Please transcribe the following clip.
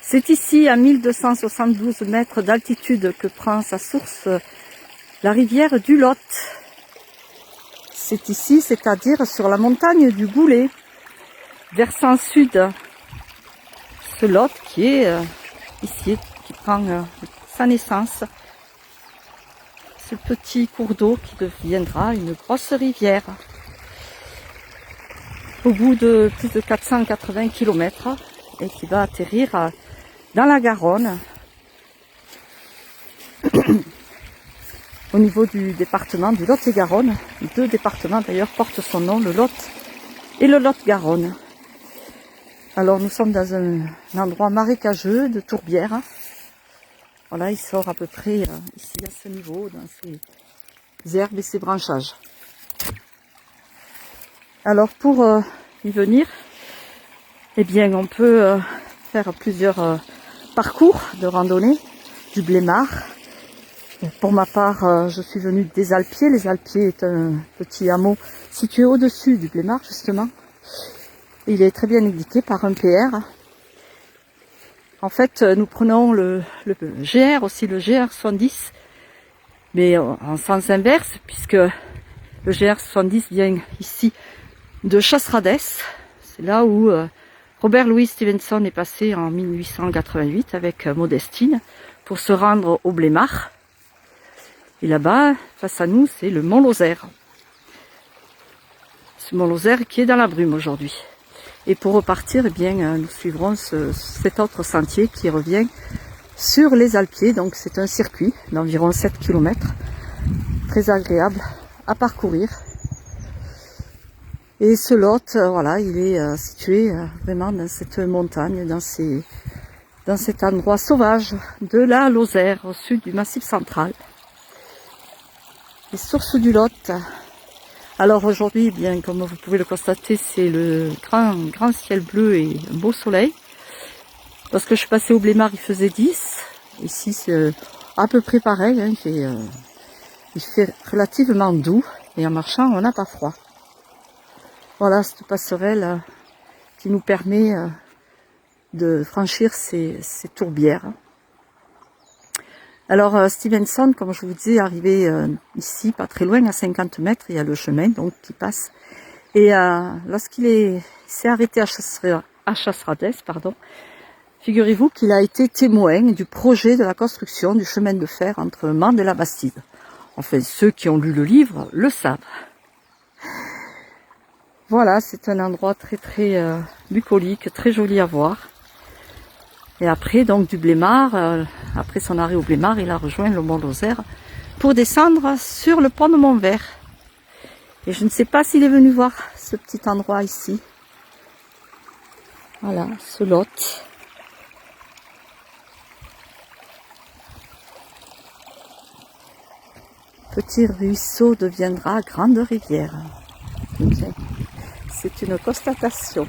C'est ici, à 1272 mètres d'altitude, que prend sa source la rivière du Lot. C'est ici, c'est-à-dire sur la montagne du Goulet, versant sud. Ce Lot qui est ici, qui prend sa naissance. Ce petit cours d'eau qui deviendra une grosse rivière. Au bout de plus de 480 km et qui va atterrir dans la Garonne, au niveau du département du Lot-et-Garonne. Deux départements d'ailleurs portent son nom, le Lot et le Lot-Garonne. Alors nous sommes dans un endroit marécageux de tourbière. Voilà, il sort à peu près ici à ce niveau, dans ces herbes et ces branchages. Alors pour y venir, eh bien on peut faire plusieurs parcours de randonnée du Blémard. Pour ma part, je suis venue des Alpiers. Les Alpiers est un petit hameau situé au-dessus du Blémard, justement. Il est très bien indiqué par un PR. En fait, nous prenons le GR, aussi le GR70, mais en sens inverse, puisque le GR70 vient ici de Chasseradès. C'est là où Robert Louis Stevenson est passé en 1888 avec Modestine pour se rendre au Blémard. Et là-bas, face à nous, c'est le Mont Lozère. Ce Mont Lozère qui est dans la brume aujourd'hui. Et pour repartir, eh bien, nous suivrons cet autre sentier qui revient sur les Alpiers. Donc c'est un circuit d'environ 7 km, très agréable à parcourir. Et ce Lot, voilà, il est situé vraiment dans cette montagne, dans cet endroit sauvage de la Lozère, au sud du Massif central. Les sources du Lot. Alors aujourd'hui, bien comme vous pouvez le constater, c'est le grand ciel bleu et un beau soleil. Parce que je suis passée au Blémard, il faisait 10. Ici, c'est à peu près pareil. Hein, il fait relativement doux et en marchant, on n'a pas froid. Voilà cette passerelle qui nous permet de franchir ces tourbières. Alors Stevenson, comme je vous disais, arrivé ici, pas très loin, à 50 mètres, il y a le chemin donc qui passe. Et lorsqu'il s'est arrêté à Chasseradès, figurez-vous qu'il a été témoin du projet de la construction du chemin de fer entre Mende et la Bastide. Enfin, ceux qui ont lu le livre le savent. Voilà, c'est un endroit très bucolique, très joli à voir. Et après, donc du Blémard, après son arrêt au Blémard, il a rejoint le Mont Lozère pour descendre sur le pont de Montvert. Et je ne sais pas s'il est venu voir ce petit endroit ici. Voilà, ce Lot. Petit ruisseau deviendra grande rivière. C'est une constatation.